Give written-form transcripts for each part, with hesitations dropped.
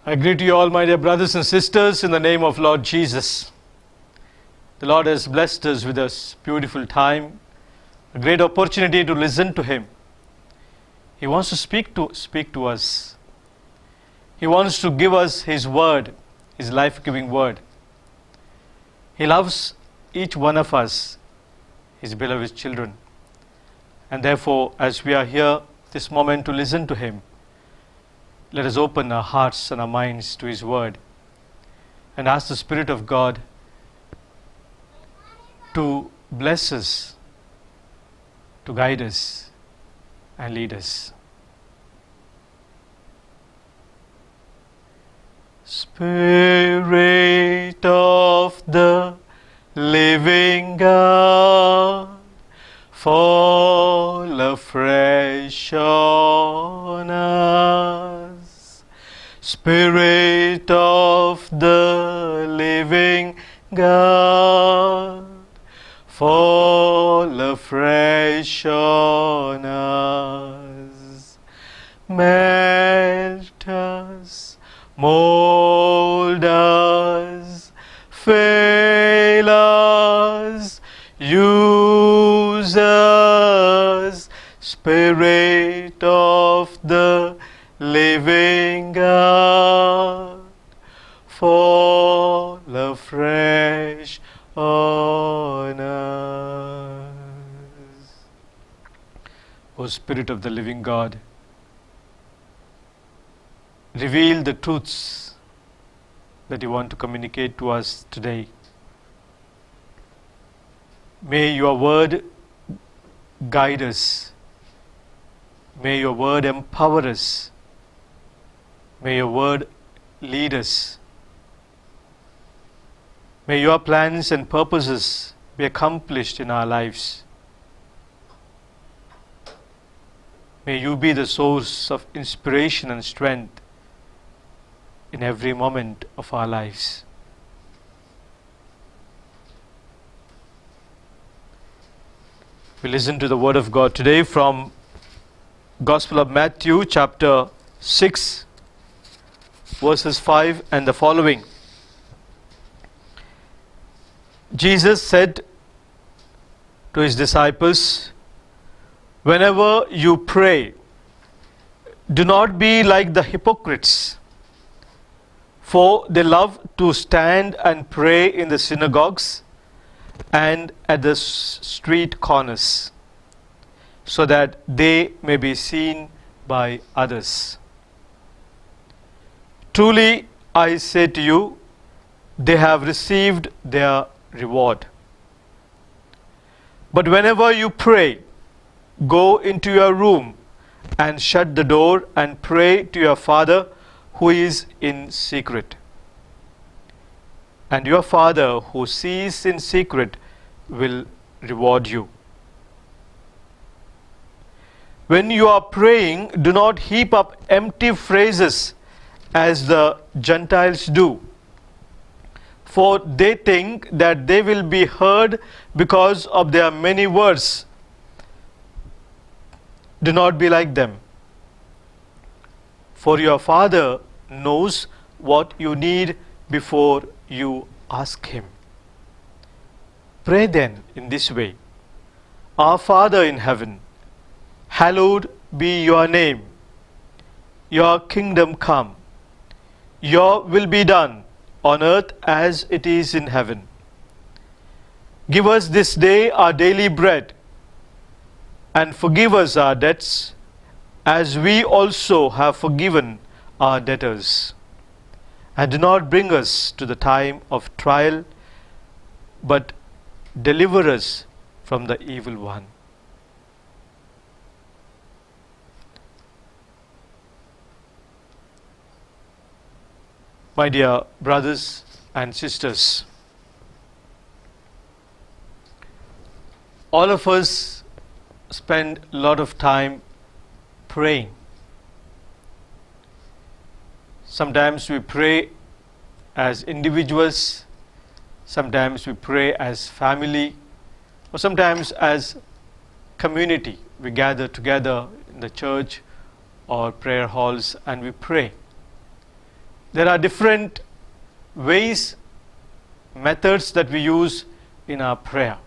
I greet you all, my dear brothers and sisters, in the name of Lord Jesus. The Lord has blessed us with this beautiful time, a great opportunity to listen to Him. He wants to speak to us. He wants to give us His word, His life-giving word. He loves each one of us, His beloved children. And therefore, as we are here this moment to listen to Him, let us open our hearts and our minds to His word and ask the Spirit of God to bless us, to guide us and lead us. Spirit of the living God, fall afresh on us. Spirit of the living God, fall afresh on us. Melt us, mold us, fill us, use us. Spirit of the living God, fall afresh on us. O Spirit of the living God, reveal the truths that you want to communicate to us today. May your word guide us. May your word empower us. May your word lead us. May your plans and purposes be accomplished in our lives. May you be the source of inspiration and strength in every moment of our lives. We listen to the word of God today from Gospel of Matthew chapter 6 verses 5 and the following. Jesus said to His disciples, "Whenever you pray, do not be like the hypocrites, for they love to stand and pray in the synagogues and at the street corners, so that they may be seen by others. Truly, I say to you, they have received their reward. But whenever you pray, go into your room and shut the door and pray to your Father who is in secret. And your Father who sees in secret will reward you. When you are praying, do not heap up empty phrases as the Gentiles do, for they think that they will be heard because of their many words. Do not be like them, for your Father knows what you need before you ask Him. Pray then in this way: Our Father in heaven, hallowed be your name. Your kingdom come. Your will be done on earth as it is in heaven. Give us this day our daily bread, and forgive us our debts, as we also have forgiven our debtors. And do not bring us to the time of trial, but deliver us from the evil one." My dear brothers and sisters, all of us spend a lot of time praying. Sometimes we pray as individuals, sometimes we pray as family, or sometimes as community. We gather together in the church or prayer halls and we pray. There are different ways, methods that we use in our prayer.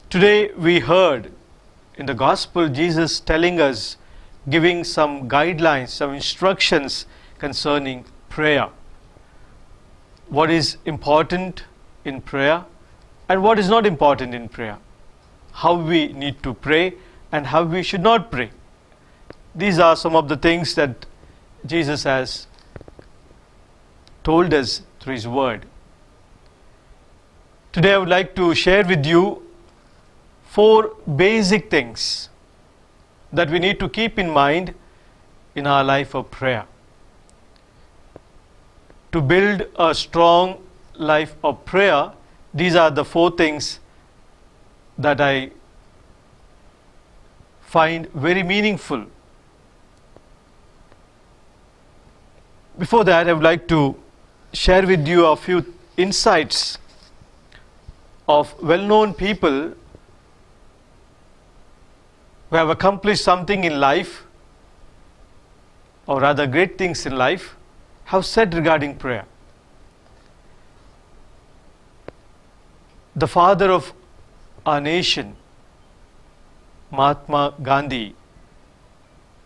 Today we heard in the gospel Jesus telling us, giving some guidelines, some instructions concerning prayer. What is important in prayer and what is not important in prayer. How we need to pray and how we should not pray. These are some of the things that Jesus has told us through His word. Today I would like to share with you 4 basic things that we need to keep in mind in our life of prayer. To build a strong life of prayer, these are the 4 things that I find very meaningful. Before that, I would like to share with you a few insights of well-known people who have accomplished something in life, or rather great things in life, have said regarding prayer. The father of our nation, Mahatma Gandhi,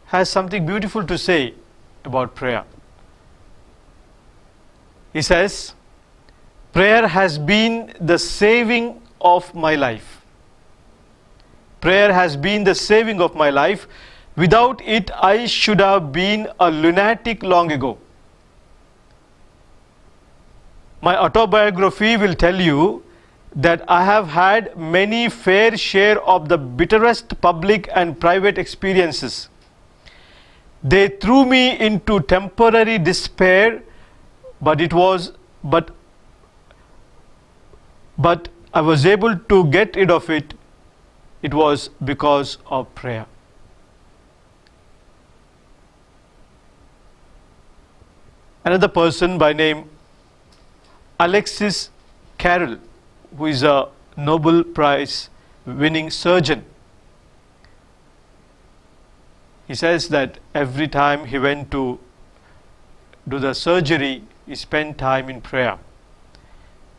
has something beautiful to say about prayer. He says, "Prayer has been the saving of my life. Prayer has been the saving of my life. Without it, I should have been a lunatic long ago." My autobiography will tell you that I have had many fair share of the bitterest public and private experiences. They threw me into temporary despair, but I was able to get rid of it. It was because of prayer. Another person by name Alexis Carrel, who is a Nobel Prize winning surgeon. He says that every time he went to do the surgery, he spent time in prayer.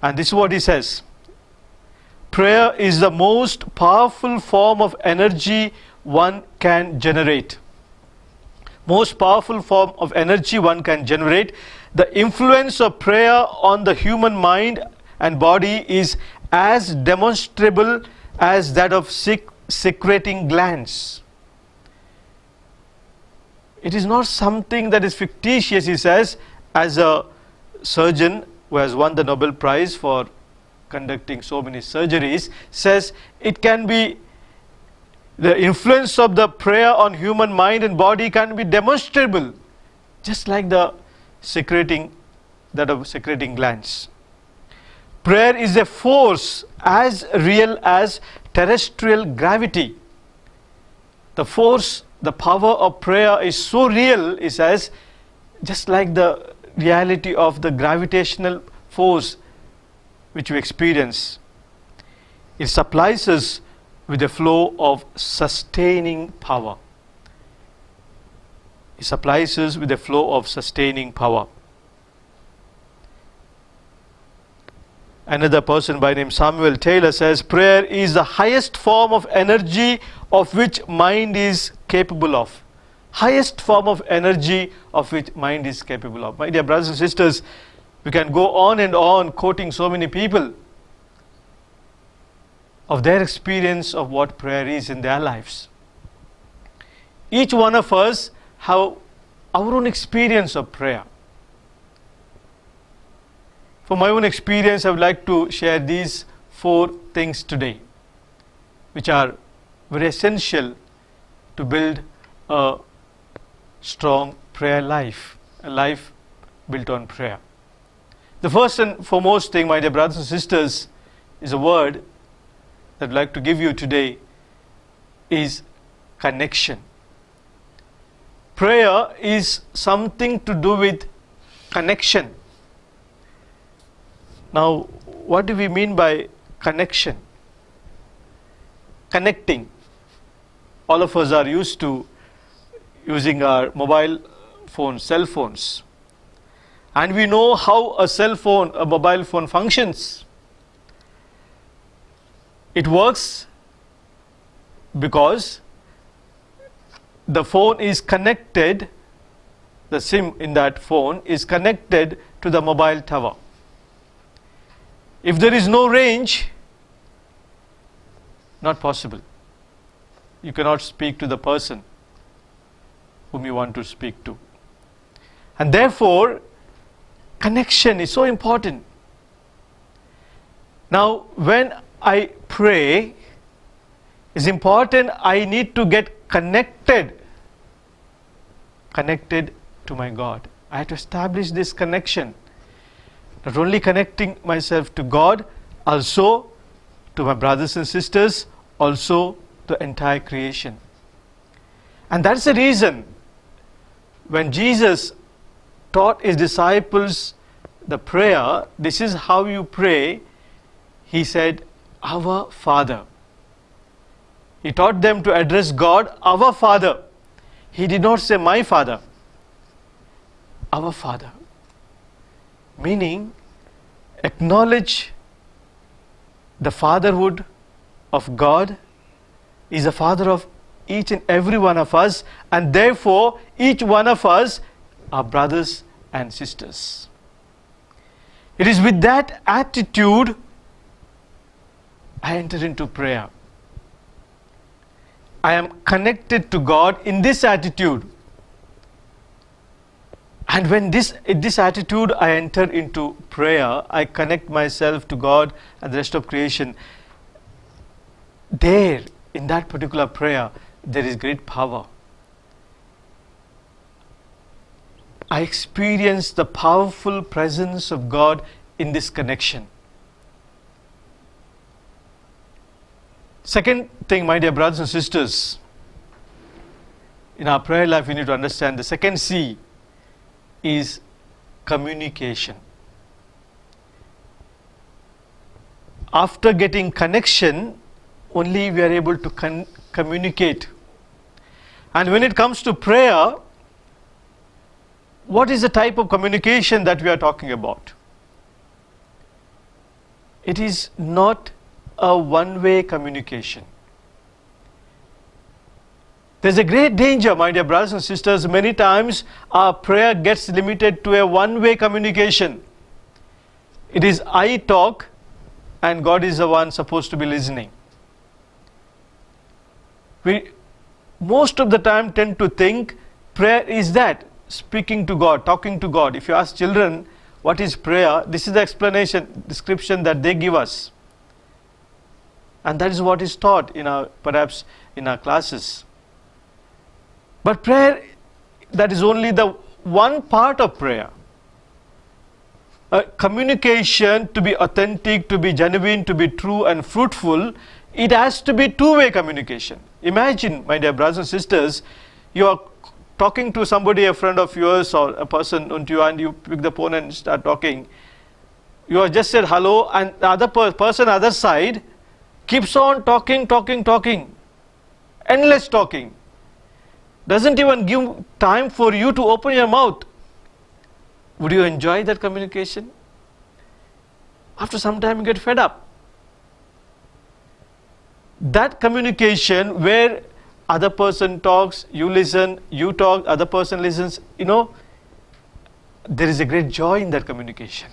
And this is what he says: "Prayer is the most powerful form of energy one can generate." Most powerful form of energy one can generate. The influence of prayer on the human mind and body is as demonstrable as that of secreting glands. It is not something that is fictitious, he says, as a surgeon who has won the Nobel Prize for conducting so many surgeries, says it can be, the influence of the prayer on human mind and body can be demonstrable, just like the secreting glands. Prayer is a force as real as terrestrial gravity. The force, the power of prayer is so real, he says, just like the reality of the gravitational force which we experience. It supplies us with a flow of sustaining power. It supplies us with a flow of sustaining power. Another person by name Samuel Taylor says, "Prayer is the highest form of energy of which mind is capable of." Highest form of energy of which mind is capable of. My dear brothers and sisters, we can go on and on quoting so many people of their experience of what prayer is in their lives. Each one of us have our own experience of prayer. From my own experience, I would like to share these 4 things today, which are very essential to build a strong prayer life, a life built on prayer. The first and foremost thing, my dear brothers and sisters, is a word that I'd like to give you today, is connection. prayer is something to do with connection. Now, what do we mean by connection? Connecting. All of us are used to using our mobile phones, cell phones. And we know how a cell phone, a mobile phone functions. It works because the phone is connected, the SIM in that phone is connected to the mobile tower. If there is no range, not possible. You cannot speak to the person whom you want to speak to. And therefore, connection is so important. Now, when I pray, it's important I need to get connected to my God. I have to establish this connection. Not only connecting myself to God, also to my brothers and sisters, also the entire creation. And that's the reason when Jesus taught his disciples the prayer, this is how you pray, he said, Our Father. He taught them to address God, Our Father. He did not say, My Father. Our Father. Meaning, acknowledge the fatherhood of God. Is the Father of each and every one of us, and therefore each one of us are brothers and sisters. It is with that attitude I enter into prayer. I am connected to God in this attitude. And when this attitude I enter into prayer, I connect myself to God and the rest of creation. There, in that particular prayer, there is great power. I experience the powerful presence of God in this connection. Second thing, my dear brothers and sisters, in our prayer life we need to understand the second C is communication. After getting connection, only we are able to communicate. And when it comes to prayer, what is the type of communication that we are talking about? It is not a one-way communication. There's a great danger, my dear brothers and sisters. Many times our prayer gets limited to a one-way communication. It is I talk and God is the one supposed to be listening. We most of the time tend to think prayer is that, speaking to God, talking to God. If you ask children what is prayer, this is the description that they give us. And that is what is taught perhaps in our classes. But prayer, that is only the one part of prayer. Communication, to be authentic, to be genuine, to be true and fruitful, it has to be two-way communication. Imagine, my dear brothers and sisters, you are talking to somebody, a friend of yours or a person, and you pick the phone and start talking. You have just said hello, and the other person other side keeps on talking, endless talking. Doesn't even give time for you to open your mouth. Would you enjoy that communication? After some time you get fed up. That communication where other person talks, you listen, you talk, other person listens, there is a great joy in that communication.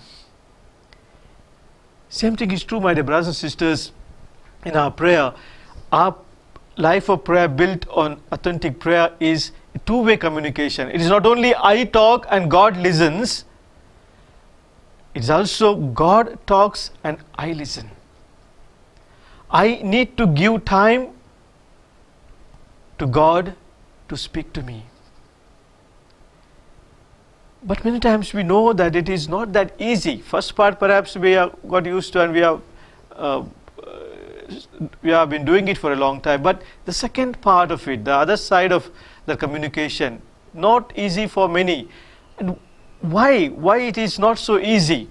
Same thing is true, my dear brothers and sisters, in our prayer. Our life of prayer built on authentic prayer is two-way communication. It is not only I talk and God listens, it is also God talks and I listen. I need to give time to God to speak to me. But many times we know that it is not that easy. First part perhaps we have got used to and we have been doing it for a long time. But the second part of it, the other side of the communication, not easy for many. And why? Why it is not so easy?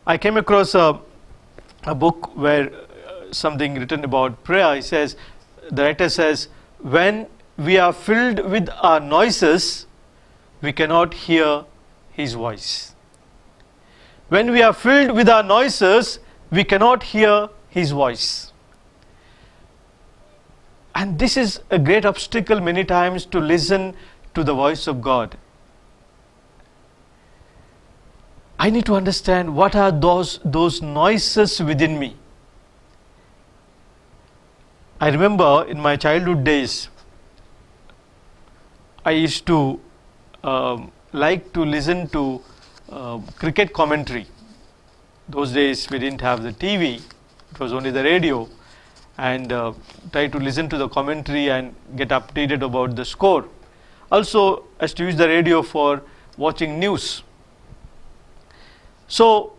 I came across a book where something written about prayer. It says, the writer says, when we are filled with our noises, we cannot hear His voice. When we are filled with our noises, we cannot hear His voice. And this is a great obstacle many times to listen to the voice of God. I need to understand what are those noises within me. I remember in my childhood days, I used to like to listen to cricket commentary. Those days we didn't have the TV, it was only the radio, and try to listen to the commentary and get updated about the score. Also, I used to use the radio for watching news. So,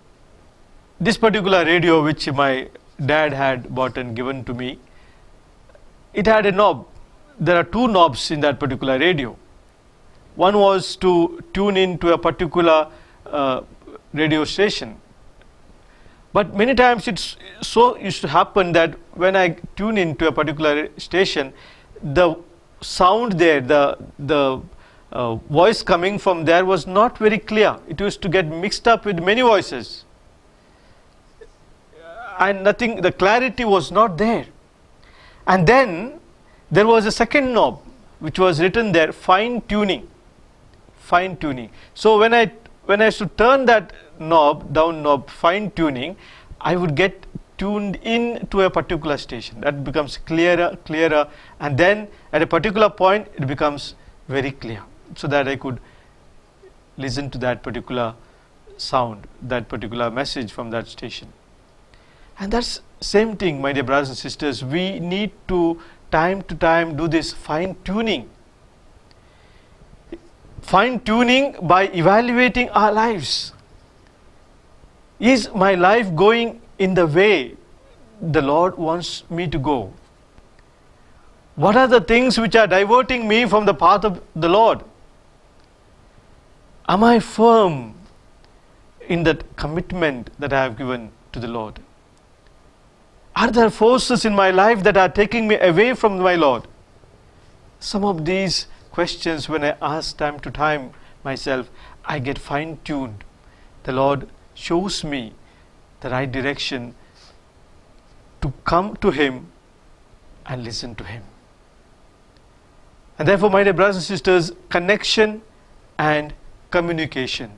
this particular radio which my dad had bought and given to me, it had a knob. There are two knobs in that particular radio. One was to tune in to a particular radio station. But many times it's so used to happen that when I tune into a particular station, the sound there, the voice coming from there was not very clear. It used to get mixed up with many voices. And nothing, the clarity was not there. And then there was a second knob which was written there, fine tuning. Fine tuning. So when I should turn that knob, down knob, fine tuning, I would get tuned in to a particular station. That becomes clearer, and then at a particular point it becomes very clear, so that I could listen to that particular sound, that particular message from that station. And that's same thing, my dear brothers and sisters. We need to time do this fine tuning. Fine tuning by evaluating our lives. Is my life going in the way the Lord wants me to go? What are the things which are diverting me from the path of the Lord? Am I firm in that commitment that I have given to the Lord? Are there forces in my life that are taking me away from my Lord? Some of these questions, when I ask time to time myself, I get fine-tuned. The Lord shows me the right direction to come to Him and listen to Him. And therefore, my dear brothers and sisters, connection and communication,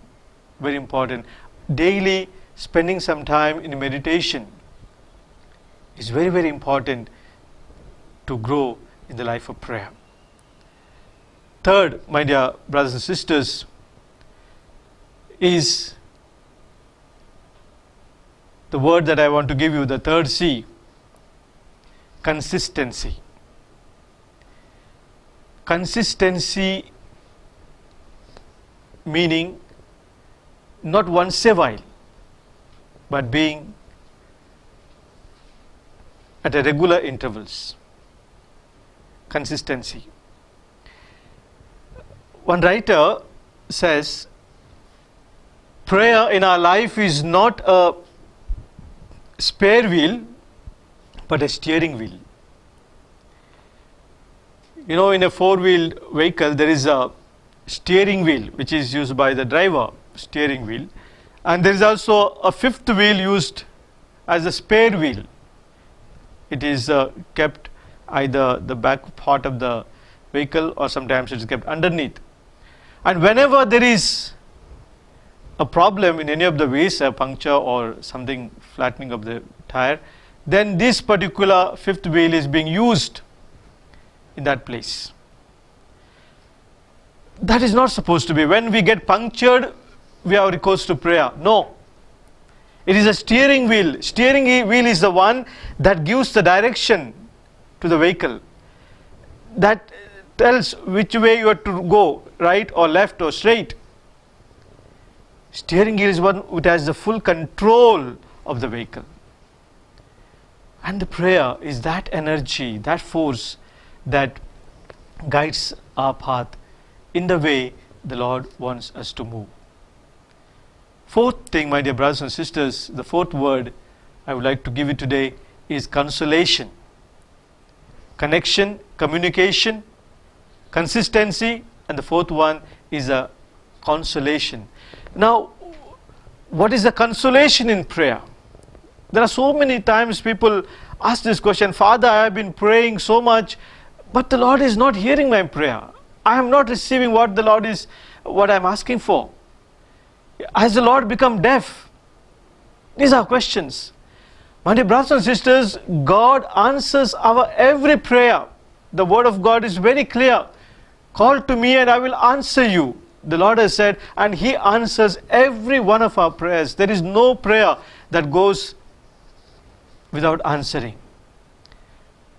very important. Daily spending some time in meditation is very, very important to grow in the life of prayer. Third, my dear brothers and sisters, is the word that I want to give you, the third C, consistency. Consistency meaning not once a while, but being at a regular intervals. Consistency. One writer says, prayer in our life is not a spare wheel, but a steering wheel. You know, in a four-wheeled vehicle, there is a steering wheel which is used by the driver, steering wheel, and there is also a fifth wheel used as a spare wheel. It is kept either the back part of the vehicle, or sometimes it is kept underneath. And whenever there is a problem in any of the wheels, a puncture or something flattening of the tire, then this particular fifth wheel is being used in that place. That is not supposed to be. When we get punctured, we have recourse to prayer. No. It is a steering wheel. Steering wheel is the one that gives the direction to the vehicle, that tells which way you have to go, right or left or straight. Steering wheel is one which has the full control of the vehicle. And the prayer is that energy, that force that guides our path in the way the Lord wants us to move. Fourth thing, my dear brothers and sisters, the fourth word I would like to give you today is consolation. Connection, communication, consistency, and the fourth one is a consolation. Now, what is the consolation in prayer? There are so many times people ask this question, Father, I have been praying so much, but the Lord is not hearing my prayer. I am not receiving what I am asking for. Has the Lord become deaf? These are questions. My dear brothers and sisters, God answers our every prayer. The word of God is very clear. Call to me and I will answer you. The Lord has said, and He answers every one of our prayers. There is no prayer that goes without answering.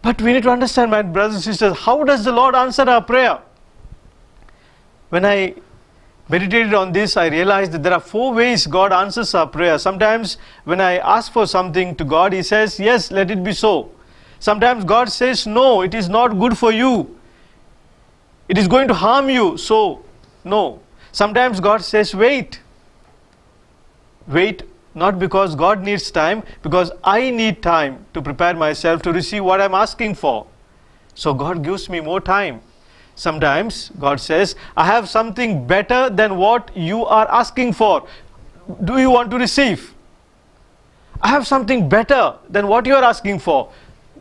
But we need to understand, my brothers and sisters, how does the Lord answer our prayer? When I meditated on this, I realized that there are 4 ways God answers our prayer. Sometimes when I ask for something to God, He says, yes, let it be so. Sometimes God says, no, it is not good for you. It is going to harm you, so no. Sometimes God says, wait. Wait, not because God needs time, because I need time to prepare myself to receive what I am asking for. So God gives me more time. Sometimes God says, I have something better than what you are asking for. Do you want to receive? I have something better than what you are asking for.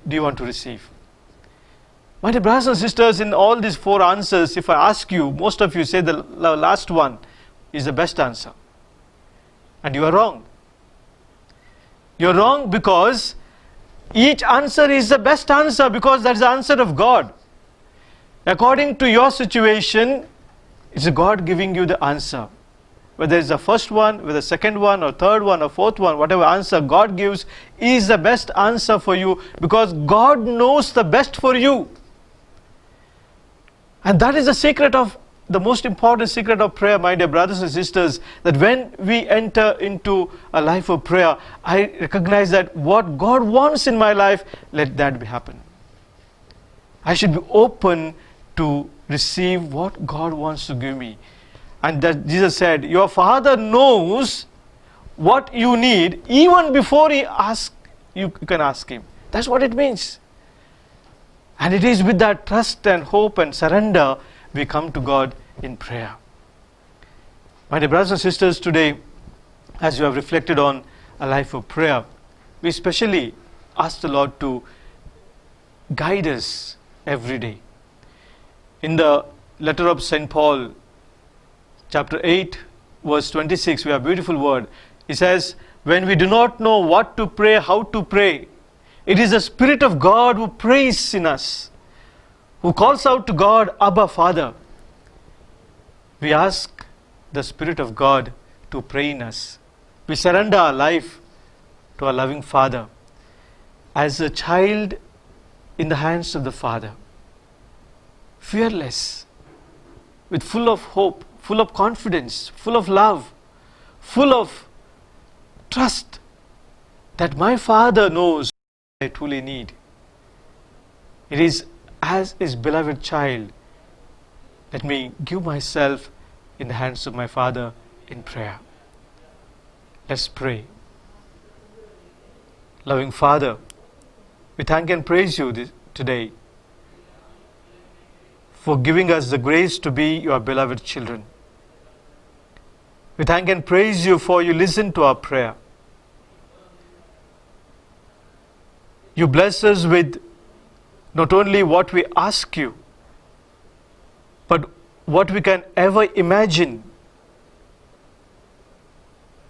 Do you want to receive? My dear brothers and sisters, in all these 4 answers, if I ask you, most of you say the last one is the best answer. And you are wrong. You are wrong because each answer is the best answer, because that is the answer of God. According to your situation, it's God giving you the answer. Whether it's the first one, whether the second one, or third one, or fourth one, whatever answer God gives is the best answer for you, because God knows the best for you. And that is the most important secret of prayer, my dear brothers and sisters, that when we enter into a life of prayer, I recognize that what God wants in my life, let that happen. I should be open to receive what God wants to give me. And that Jesus said, your Father knows what you need even before He asks, you can ask Him. That's what it means. And it is with that trust and hope and surrender we come to God in prayer. My dear brothers and sisters, today, as you have reflected on a life of prayer, we especially ask the Lord to guide us every day. In the letter of St. Paul, chapter 8, verse 26, we have a beautiful word. He says, when we do not know what to pray, how to pray, it is the Spirit of God who prays in us, who calls out to God, Abba, Father. We ask the Spirit of God to pray in us. We surrender our life to our loving Father as a child in the hands of the Father, fearless, with full of hope, full of confidence, full of love, full of trust that my Father knows what I truly need. It is as His beloved child, let me give myself in the hands of my Father in prayer. Let's pray. Loving Father, we thank and praise you today for giving us the grace to be your beloved children. We thank and praise you for you listen to our prayer. You bless us with not only what we ask you, but what we can ever imagine.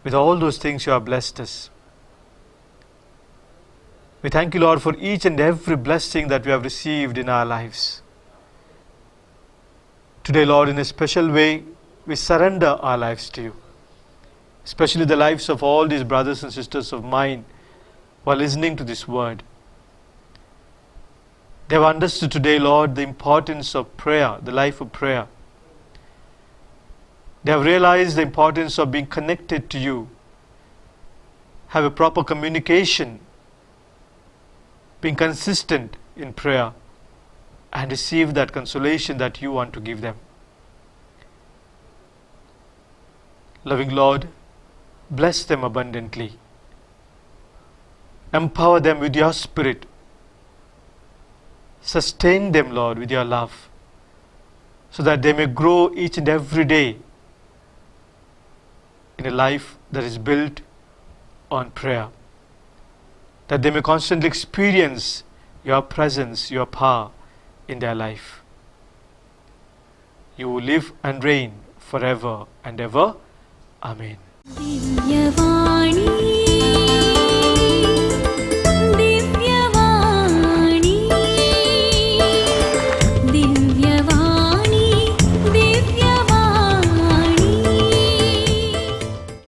With all those things you have blessed us. We thank you, Lord, for each and every blessing that we have received in our lives. Today, Lord, in a special way, we surrender our lives to you. Especially the lives of all these brothers and sisters of mine who are listening to this word. They have understood today, Lord, the importance of prayer, the life of prayer. They have realized the importance of being connected to you, have a proper communication, being consistent in prayer, and receive that consolation that you want to give them. Loving Lord, bless them abundantly. Empower them with your Spirit. Sustain them, Lord, with your love, so that they may grow each and every day in a life that is built on prayer, that they may constantly experience your presence, your power in their life. You will live and reign forever and ever. Amen. Divyavani